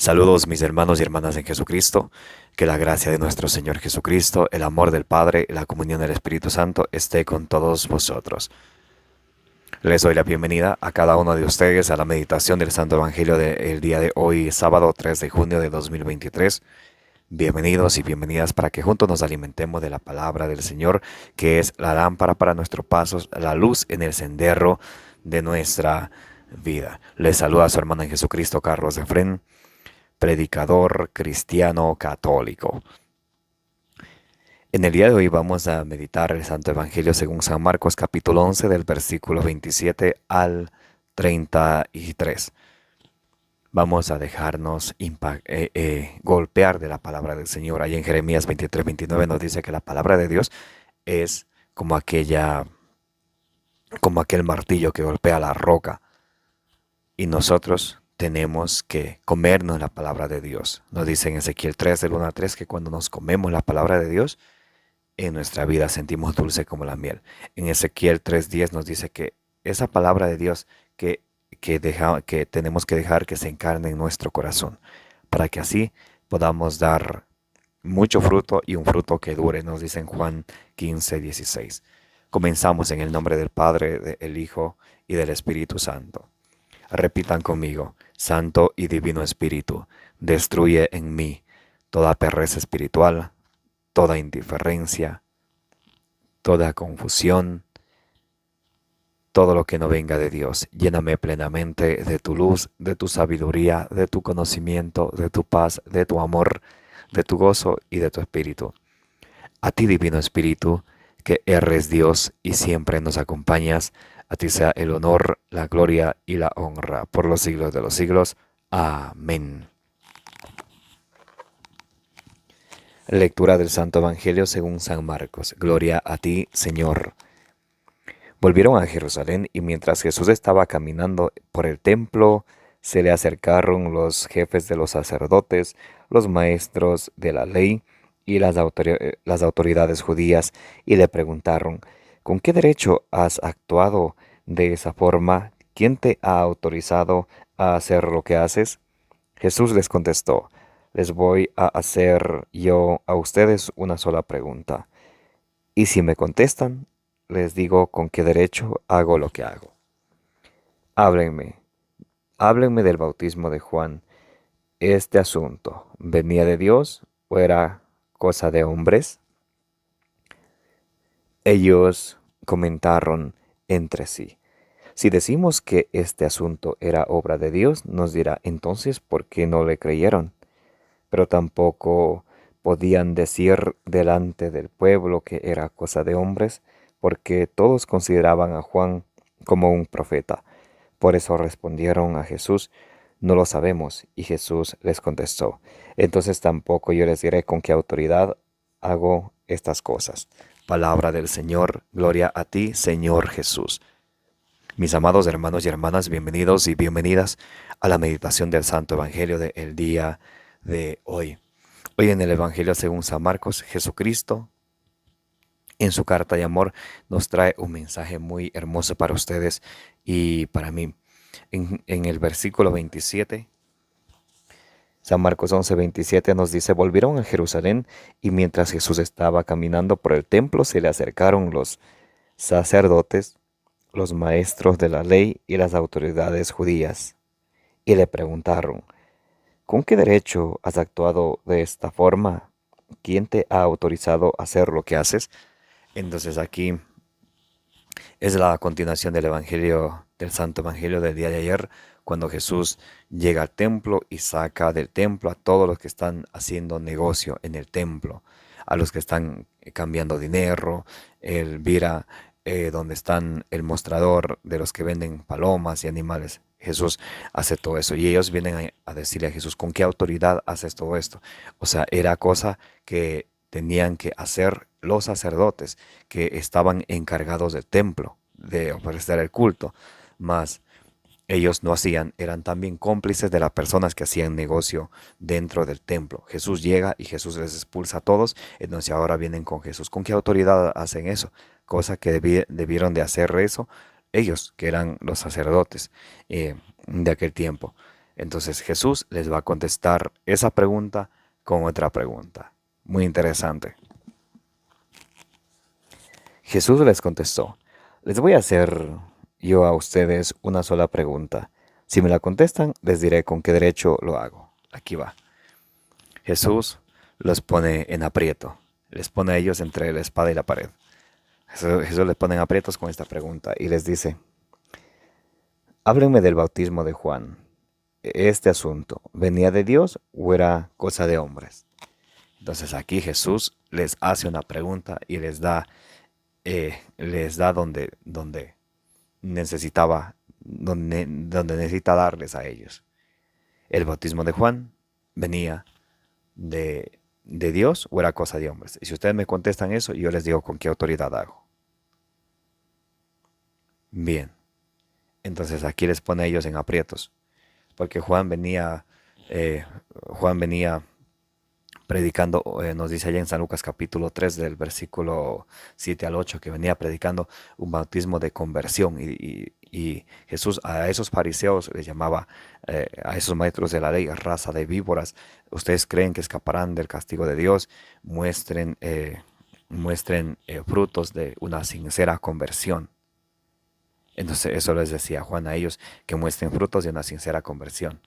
Saludos mis hermanos y hermanas en Jesucristo, que la gracia de nuestro Señor Jesucristo, el amor del Padre y la comunión del Espíritu Santo esté con todos vosotros. Les doy la bienvenida a cada uno de ustedes a la meditación del Santo Evangelio del día de hoy, sábado 3 de junio de 2023. Bienvenidos y bienvenidas para que juntos nos alimentemos de la palabra del Señor, que es la lámpara para nuestros pasos, la luz en el sendero de nuestra vida. Les saluda a su hermano en Jesucristo, Carlos Efrén, predicador cristiano católico. En el día de hoy vamos a meditar el Santo Evangelio según San Marcos capítulo 11 del versículo 27 al 33. Vamos a dejarnos golpear de la palabra del Señor. Ahí en Jeremías 23-29 nos dice que la palabra de Dios es como aquel martillo que golpea la roca. Y nosotros tenemos que comernos la palabra de Dios. Nos dice en Ezequiel 3, del 1 al 3, que cuando nos comemos la palabra de Dios, en nuestra vida sentimos dulce como la miel. En Ezequiel 3:10 nos dice que esa palabra de Dios que tenemos que dejar que se encarne en nuestro corazón, para que así podamos dar mucho fruto y un fruto que dure, nos dice en Juan 15:16. Comenzamos en el nombre del Padre, del Hijo y del Espíritu Santo. Repitan conmigo: Santo y Divino Espíritu, destruye en mí toda pereza espiritual, toda indiferencia, toda confusión, todo lo que no venga de Dios. Lléname plenamente de tu luz, de tu sabiduría, de tu conocimiento, de tu paz, de tu amor, de tu gozo y de tu espíritu. A ti, Divino Espíritu, que eres Dios y siempre nos acompañas, a ti sea el honor, la gloria y la honra por los siglos de los siglos. Amén. Lectura del Santo Evangelio según San Marcos. Gloria a ti, Señor. Volvieron a Jerusalén y mientras Jesús estaba caminando por el templo, se le acercaron los jefes de los sacerdotes, los maestros de la ley y las autoridades judías y le preguntaron: ¿con qué derecho has actuado de esa forma? ¿Quién te ha autorizado a hacer lo que haces? Jesús les contestó: les voy a hacer yo a ustedes una sola pregunta. Y si me contestan, les digo con qué derecho hago lo que hago. Háblenme, háblenme del bautismo de Juan. ¿Este asunto venía de Dios o era cosa de hombres? Ellos comentaron entre sí: si decimos que este asunto era obra de Dios, nos dirá entonces por qué no le creyeron. Pero tampoco podían decir delante del pueblo que era cosa de hombres, porque todos consideraban a Juan como un profeta. Por eso respondieron a Jesús: no lo sabemos. Y Jesús les contestó: entonces tampoco yo les diré con qué autoridad hago estas cosas. Palabra del Señor, gloria a ti, Señor Jesús. Mis amados hermanos y hermanas, bienvenidos y bienvenidas a la meditación del Santo Evangelio del día de hoy. Hoy en el Evangelio según San Marcos, Jesucristo en su carta de amor nos trae un mensaje muy hermoso para ustedes y para mí. En el versículo 27, San Marcos 11:27 nos dice: volvieron a Jerusalén y mientras Jesús estaba caminando por el templo se le acercaron los sacerdotes, los maestros de la ley y las autoridades judías y le preguntaron: ¿con qué derecho has actuado de esta forma? ¿Quién te ha autorizado a hacer lo que haces? Entonces aquí es la continuación del Evangelio, del Santo Evangelio del día de ayer, cuando Jesús llega al templo y saca del templo a todos los que están haciendo negocio en el templo, a los que están cambiando dinero. Él mira donde están el mostrador de los que venden palomas y animales. Jesús hace todo eso y ellos vienen a decirle a Jesús: ¿con qué autoridad haces todo esto? O sea, era cosa que tenían que hacer los sacerdotes que estaban encargados del templo, de ofrecer el culto, mas ellos no hacían, eran también cómplices de las personas que hacían negocio dentro del templo. Jesús llega y Jesús les expulsa a todos, entonces ahora vienen con Jesús. ¿Con qué autoridad hacen eso? Cosa que debieron de hacer eso ellos, que eran los sacerdotes de aquel tiempo. Entonces Jesús les va a contestar esa pregunta con otra pregunta. Muy interesante. Jesús les contestó, les voy a hacer yo a ustedes una sola pregunta. Si me la contestan, les diré con qué derecho lo hago. Aquí va. Jesús los pone en aprieto. Les pone a ellos entre la espada y la pared. Jesús les pone en aprietos con esta pregunta y les dice, háblenme del bautismo de Juan. ¿Este asunto venía de Dios o era cosa de hombres? Entonces aquí Jesús les hace una pregunta y les da donde necesita darles a ellos. ¿El bautismo de Juan venía de Dios o era cosa de hombres? Y si ustedes me contestan eso, yo les digo con qué autoridad hago. Bien, entonces aquí les pone a ellos en aprietos, porque Juan venía predicando, nos dice allá en San Lucas capítulo 3 del versículo 7 al 8, que venía predicando un bautismo de conversión y Jesús a esos fariseos les llamaba, a esos maestros de la ley, raza de víboras. Ustedes creen que escaparán del castigo de Dios, muestren frutos de una sincera conversión. Entonces eso les decía Juan a ellos, que muestren frutos de una sincera conversión.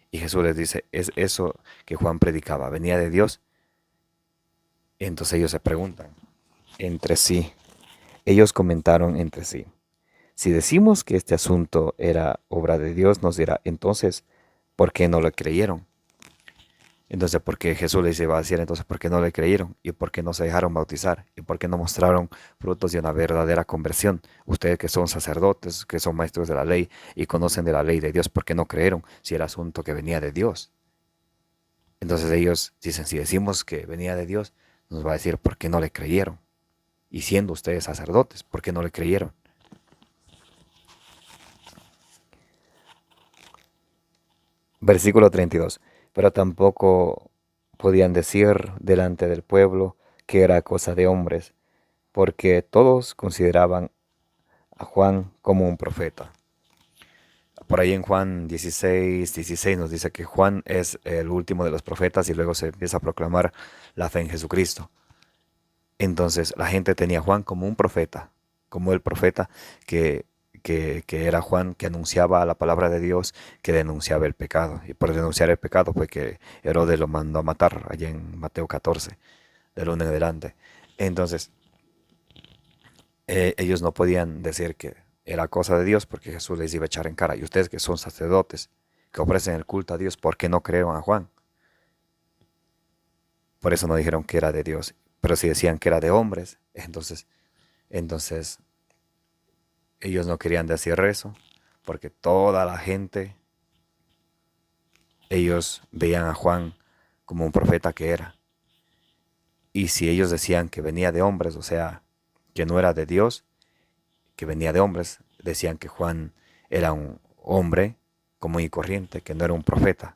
Y Jesús les dice, ¿es eso que Juan predicaba venía de Dios? Entonces ellos se preguntan entre sí. Ellos comentaron entre sí, si decimos que este asunto era obra de Dios, nos dirá, entonces, ¿por qué no le creyeron? Entonces, porque Jesús les iba a decir, entonces, ¿por qué no le creyeron? ¿Y por qué no se dejaron bautizar? ¿Y por qué no mostraron frutos de una verdadera conversión? Ustedes que son sacerdotes, que son maestros de la ley y conocen de la ley de Dios, ¿por qué no creyeron si era asunto que venía de Dios? Entonces ellos dicen, si decimos que venía de Dios, nos va a decir, ¿por qué no le creyeron? Y siendo ustedes sacerdotes, ¿por qué no le creyeron? Versículo 32. Pero tampoco podían decir delante del pueblo que era cosa de hombres, porque todos consideraban a Juan como un profeta. Por ahí en Juan 16 nos dice que Juan es el último de los profetas y luego se empieza a proclamar la fe en Jesucristo. Entonces la gente tenía a Juan como un profeta, como el profeta que, que era Juan, que anunciaba la palabra de Dios, que denunciaba el pecado. Y por denunciar el pecado fue que Herodes lo mandó a matar allá en Mateo 14, del 1 en adelante. Entonces ellos no podían decir que era cosa de Dios porque Jesús les iba a echar en cara. Y ustedes que son sacerdotes, que ofrecen el culto a Dios, ¿por qué no creyeron a Juan? Por eso no dijeron que era de Dios. Pero si decían que era de hombres, entonces ellos no querían decir eso, porque toda la gente, ellos veían a Juan como un profeta que era. Y si ellos decían que venía de hombres, o sea, que no era de Dios, que venía de hombres, decían que Juan era un hombre común y corriente, que no era un profeta.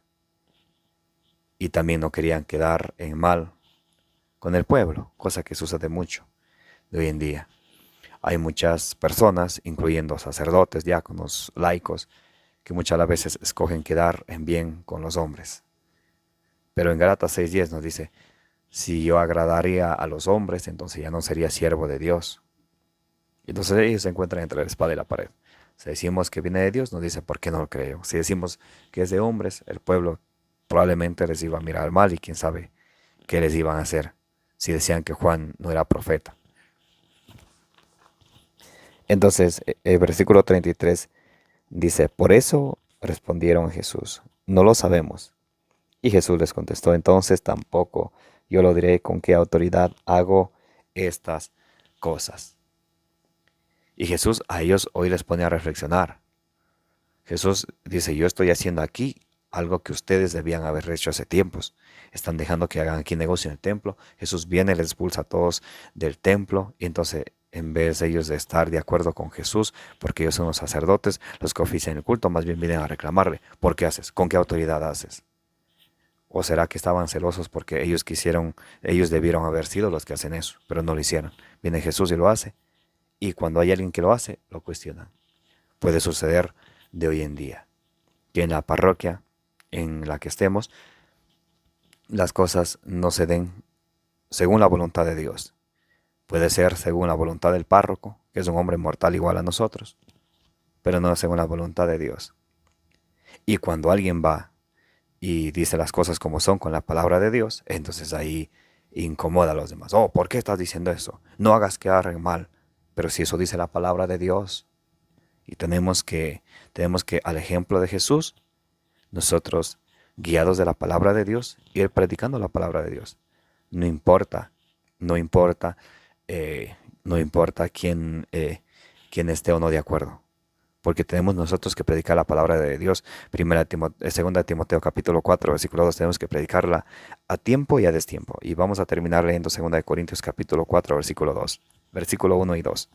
Y también no querían quedar en mal con el pueblo, cosa que sucede mucho de hoy en día. Hay muchas personas, incluyendo sacerdotes, diáconos, laicos, que muchas veces escogen quedar en bien con los hombres. Pero en Gálatas 6:10 nos dice, si yo agradaría a los hombres, entonces ya no sería siervo de Dios. Y entonces ellos se encuentran entre la espada y la pared. Si decimos que viene de Dios, nos dice, ¿por qué no lo creo? Si decimos que es de hombres, el pueblo probablemente les iba a mirar mal y quién sabe qué les iban a hacer si decían que Juan no era profeta. Entonces, el versículo 33 dice, por eso respondieron a Jesús, no lo sabemos. Y Jesús les contestó, entonces tampoco yo lo diré con qué autoridad hago estas cosas. Y Jesús a ellos hoy les pone a reflexionar. Jesús dice, yo estoy haciendo aquí algo que ustedes debían haber hecho hace tiempos. Están dejando que hagan aquí negocio en el templo. Jesús viene, les expulsa a todos del templo y entonces en vez de ellos de estar de acuerdo con Jesús, porque ellos son los sacerdotes, los que ofician el culto, más bien vienen a reclamarle, ¿por qué haces? ¿Con qué autoridad haces? ¿O será que estaban celosos porque ellos debieron haber sido los que hacen eso, pero no lo hicieron? Viene Jesús y lo hace, y cuando hay alguien que lo hace, lo cuestionan. Puede suceder de hoy en día, que en la parroquia en la que estemos, las cosas no se den según la voluntad de Dios. Puede ser según la voluntad del párroco, que es un hombre mortal igual a nosotros, pero no según la voluntad de Dios. Y cuando alguien va y dice las cosas como son con la palabra de Dios, entonces ahí incomoda a los demás. Oh, ¿por qué estás diciendo eso? No hagas quedar mal. Pero si eso dice la palabra de Dios, y tenemos que, al ejemplo de Jesús, nosotros, guiados de la palabra de Dios, ir predicando la palabra de Dios. No importa, no importa, no importa quién esté o no de acuerdo. Porque tenemos nosotros que predicar la palabra de Dios. Segunda Timoteo capítulo 4, versículo 2, tenemos que predicarla a tiempo y a destiempo. Y vamos a terminar leyendo segunda de Corintios capítulo 4, versículo 2, versículo 1 y 2.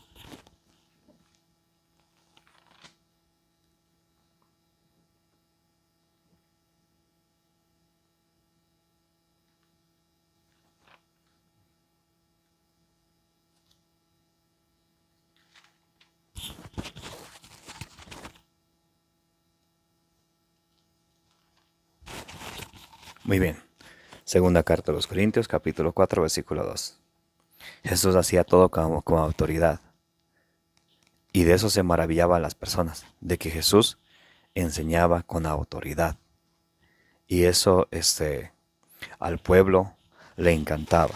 Muy bien. Segunda carta a los Corintios capítulo 4, versículo 2. Jesús hacía todo con autoridad. Y de eso se maravillaban las personas, de que Jesús enseñaba con autoridad. Y eso al pueblo le encantaba.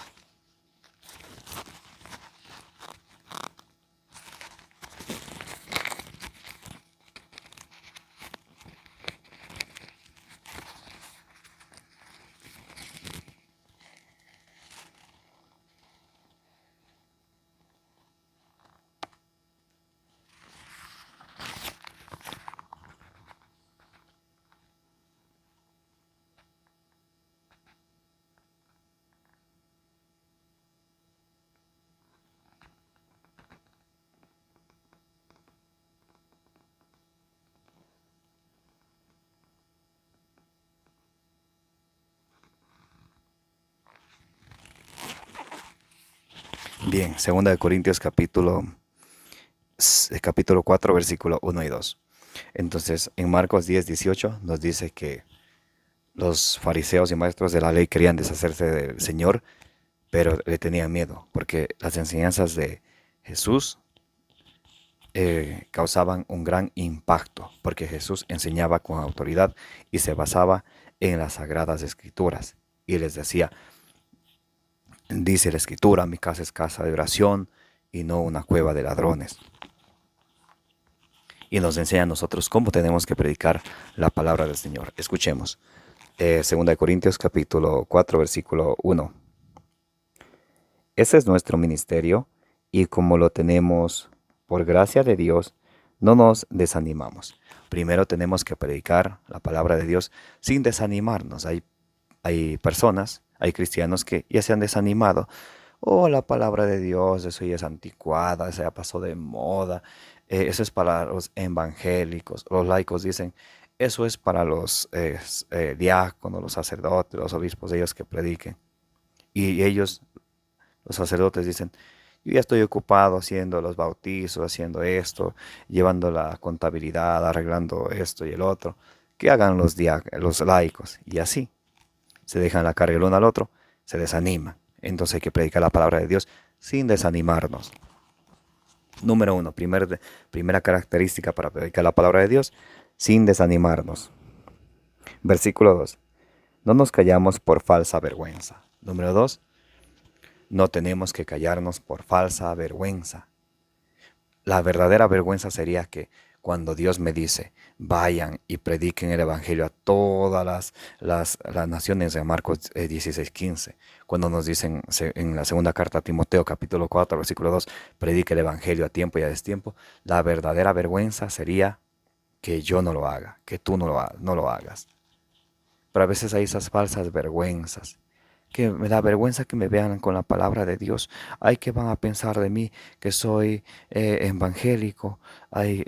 Bien, segunda de Corintios capítulo 4, versículo 1 y 2. Entonces, en Marcos 10, 18 nos dice que los fariseos y maestros de la ley querían deshacerse del Señor, pero le tenían miedo, porque las enseñanzas de Jesús causaban un gran impacto, porque Jesús enseñaba con autoridad y se basaba en las sagradas escrituras. Y les decía, dice la escritura, mi casa es casa de oración y no una cueva de ladrones. Y nos enseña a nosotros cómo tenemos que predicar la palabra del Señor. Escuchemos. Segunda de Corintios capítulo 4, versículo 1. Ese es nuestro ministerio y como lo tenemos por gracia de Dios, no nos desanimamos. Primero tenemos que predicar la palabra de Dios sin desanimarnos. Hay personas, hay cristianos que ya se han desanimado. Oh, la palabra de Dios, eso ya es anticuada, eso ya pasó de moda. Eso es para los evangélicos. Los laicos dicen, eso es para los diáconos, los sacerdotes, los obispos, ellos que prediquen. Y ellos, los sacerdotes, dicen, yo ya estoy ocupado haciendo los bautizos, haciendo esto, llevando la contabilidad, arreglando esto y el otro. Que hagan los laicos. Y así se dejan la carga el uno al otro, se desaniman. Entonces hay que predicar la palabra de Dios sin desanimarnos. Número 1, primera característica para predicar la palabra de Dios, sin desanimarnos. Versículo 2. No nos callamos por falsa vergüenza. Número 2. No tenemos que callarnos por falsa vergüenza. La verdadera vergüenza sería que cuando Dios me dice, vayan y prediquen el Evangelio a todas las naciones de Marcos 16:15. Cuando nos dicen en la segunda carta a Timoteo, capítulo 4, versículo 2, predique el Evangelio a tiempo y a destiempo. La verdadera vergüenza sería que yo no lo haga, que tú no lo hagas. Pero a veces hay esas falsas vergüenzas, que me da vergüenza que me vean con la palabra de Dios. Ay, ¿qué van a pensar de mí? Que soy evangélico. Ay,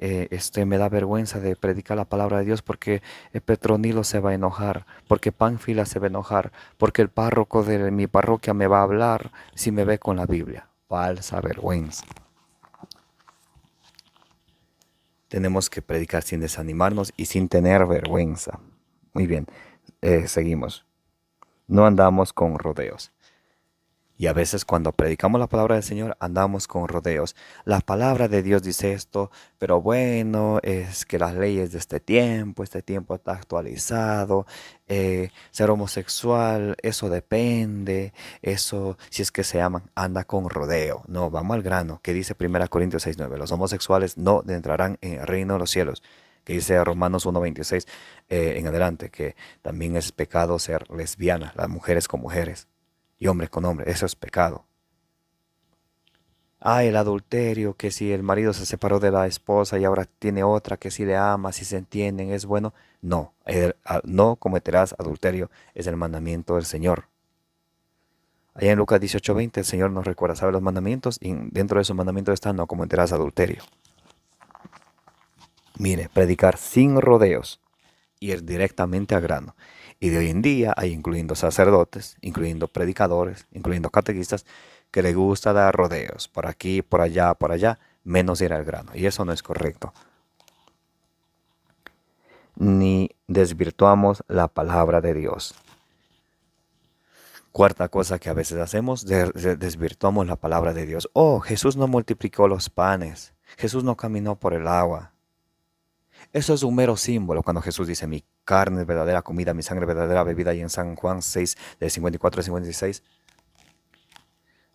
me da vergüenza de predicar la palabra de Dios porque Petronilo se va a enojar, porque Pánfila se va a enojar, porque el párroco de mi parroquia me va a hablar si me ve con la Biblia. Falsa vergüenza. Tenemos que predicar sin desanimarnos y sin tener vergüenza. Muy bien, seguimos. No andamos con rodeos. Y a veces cuando predicamos la palabra del Señor andamos con rodeos. La palabra de Dios dice esto, pero bueno, es que las leyes de este tiempo está actualizado. Ser homosexual, eso depende. Eso, si es que se aman, anda con rodeo. No, vamos al grano, que dice 1 Corintios 6:9. Los homosexuales no entrarán en el reino de los cielos. Que dice Romanos 1:26 en adelante, que también es pecado ser lesbiana, las mujeres con mujeres y hombre con hombre, eso es pecado. Ah, el adulterio, que si el marido se separó de la esposa y ahora tiene otra, que si le ama, si se entienden, es bueno. No, no cometerás adulterio, es el mandamiento del Señor. Allá en Lucas 18:20 el Señor nos recuerda, sabe los mandamientos y dentro de esos mandamientos está no cometerás adulterio. Mire, predicar sin rodeos, ir directamente al grano. Y de hoy en día hay incluyendo sacerdotes, incluyendo predicadores, incluyendo catequistas, que les gusta dar rodeos, por allá, menos ir al grano. Y eso no es correcto. Ni desvirtuamos la palabra de Dios. Cuarta cosa que a veces hacemos, desvirtuamos la palabra de Dios. Oh, Jesús no multiplicó los panes. Jesús no caminó por el agua. Eso es un mero símbolo cuando Jesús dice, mi carne es verdadera comida, mi sangre es verdadera bebida, y en San Juan 6, de 54 a 56.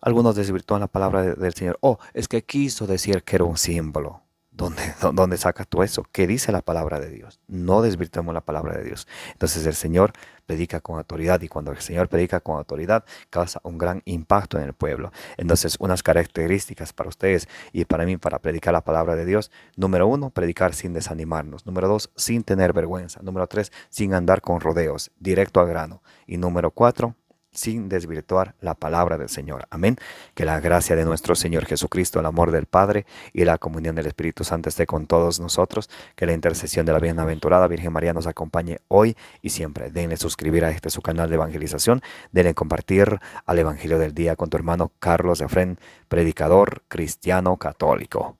Algunos desvirtúan la palabra del Señor. Oh, es que quiso decir que era un símbolo. ¿Dónde sacas tú eso? ¿Qué dice la palabra de Dios? No desvirtuemos la palabra de Dios. Entonces el Señor predica con autoridad y cuando el Señor predica con autoridad causa un gran impacto en el pueblo. Entonces unas características para ustedes y para mí para predicar la palabra de Dios. Número 1, predicar sin desanimarnos. Número 2, sin tener vergüenza. Número 3, sin andar con rodeos, directo al grano. Y número 4, sin desvirtuar la palabra del Señor. Amén. Que la gracia de nuestro Señor Jesucristo, el amor del Padre y la comunión del Espíritu Santo esté con todos nosotros. Que la intercesión de la bienaventurada Virgen María nos acompañe hoy y siempre. Denle suscribir a su canal de evangelización. Denle compartir al Evangelio del Día con tu hermano Carlos Efrén, predicador cristiano católico.